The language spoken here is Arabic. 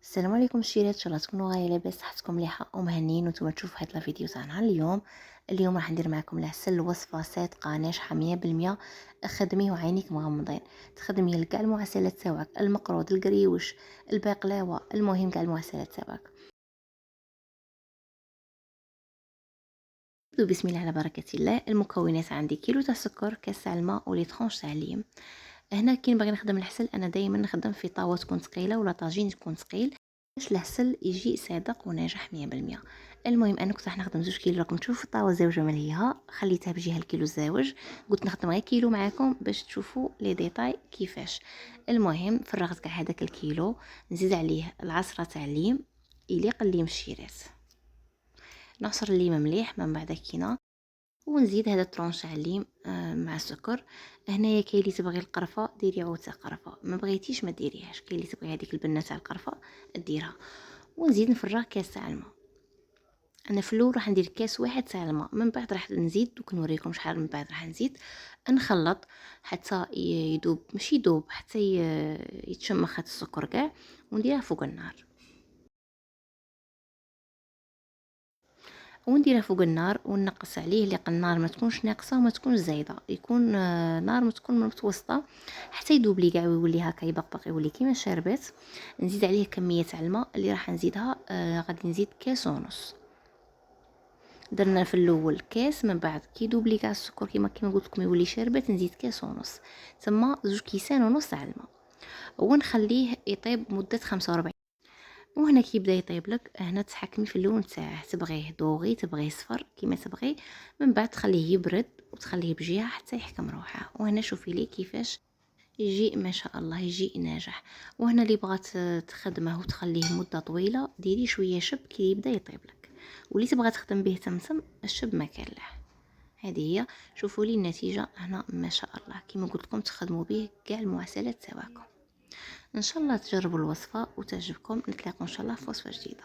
السلام عليكم الشيرات، ان شاء الله تكونوا غايه لاباس، صحتكم مليحه ومهنيين وانتم تشوفوا هذا الفيديو تاعنا اليوم راح ندير معكم العسل، وصفه صادقه ناجحه 100%. خدميه وعينيك مغمضين. تخدميه لكاع المعسلات تاعك، المقروض، القريوش، البقلاوه، المهم كاع المعسلات تاعك. نبدو بسم الله على بركه الله. المكونات عندي كيلو تاع سكر، كاس تاع الماء، ولي طرونش تاع الليم. هنا كي نبغي نخدم العسل انا دائما نخدم في طاوه تكون ثقيله ولا طاجين يكون ثقيل باش العسل يجي صادق وناجح 100%. المهم انا كنت راح نخدم 2 كيلو، راكم تشوفوا الطاوه زاوجه مليها، خليتها بجهه الكيلو الزاوج. قلت نخدم غير كيلو معاكم باش تشوفوا لي ديتاي كيفاش. المهم فرغت كاع هذاك الكيلو، نزيد عليه العصره تاع الليم يليق الليم الشيرات، نعصر الليمه مليح من بعد كينا، ونزيد هذا الطرونش تاع الليم مع السكر. هنايا كاين اللي تبغي القرفه ديري عود تاع قرفه، ما بغيتيش ما ديريهاش، كاين اللي تبغي هذيك البنه تاع القرفه ديرها. ونزيد نفرغ كاس تاع الماء. انا في الاول راح ندير كاس واحد تاع الماء، من بعد راح نزيد دوك نوريكم شحال من بعد راح نزيد نخلط حتى يذوب، ماشي يذوب، حتى يتشمخ هذا السكر كاع، ونديرها فوق النار. ونديرها فوق النار ونقص عليه لق النار ما تكونش ناقصه وما تكونش زايده، يكون نار ما تكون متوسطه حتى يذوب لي كاع ويولي هكا يبقبق، يولي كيما الشربات. نزيد عليه كميه تاع الماء اللي راح نزيدها، غادي نزيد كاس ونص. درنا في الاول كاس، من بعد كي يذوب لي كاع السكر كيما قلت لكم يولي شربات، نزيد كاس ونص، ثم 2 كيسان ونص تاع الماء، ونخليه يطيب مده 45. وهنا كي يبدا يطيب لك، هنا تحكمي في اللون تاعه، تبغيه دوغي تبغيه صفر كيما تبغي، من بعد تخليه يبرد وتخليه بجهه حتى يحكم روحه. وهنا شوفي لي كيفاش يجي ما شاء الله، يجي ناجح. وهنا اللي بغات تخدمه وتخليه مده طويله ديري شويه شب كي يبدا يطيب لك، واللي تبغى تخدم به تمتم الشب ما كان له. هذه هي، شوفوا لي النتيجه هنا ما شاء الله، كيما قلت لكم تخدموا به كاع المعسلات تاعكم. ان شاء الله تجربوا الوصفه وتعجبكم، نتلاقوا ان شاء الله في وصفه جديده.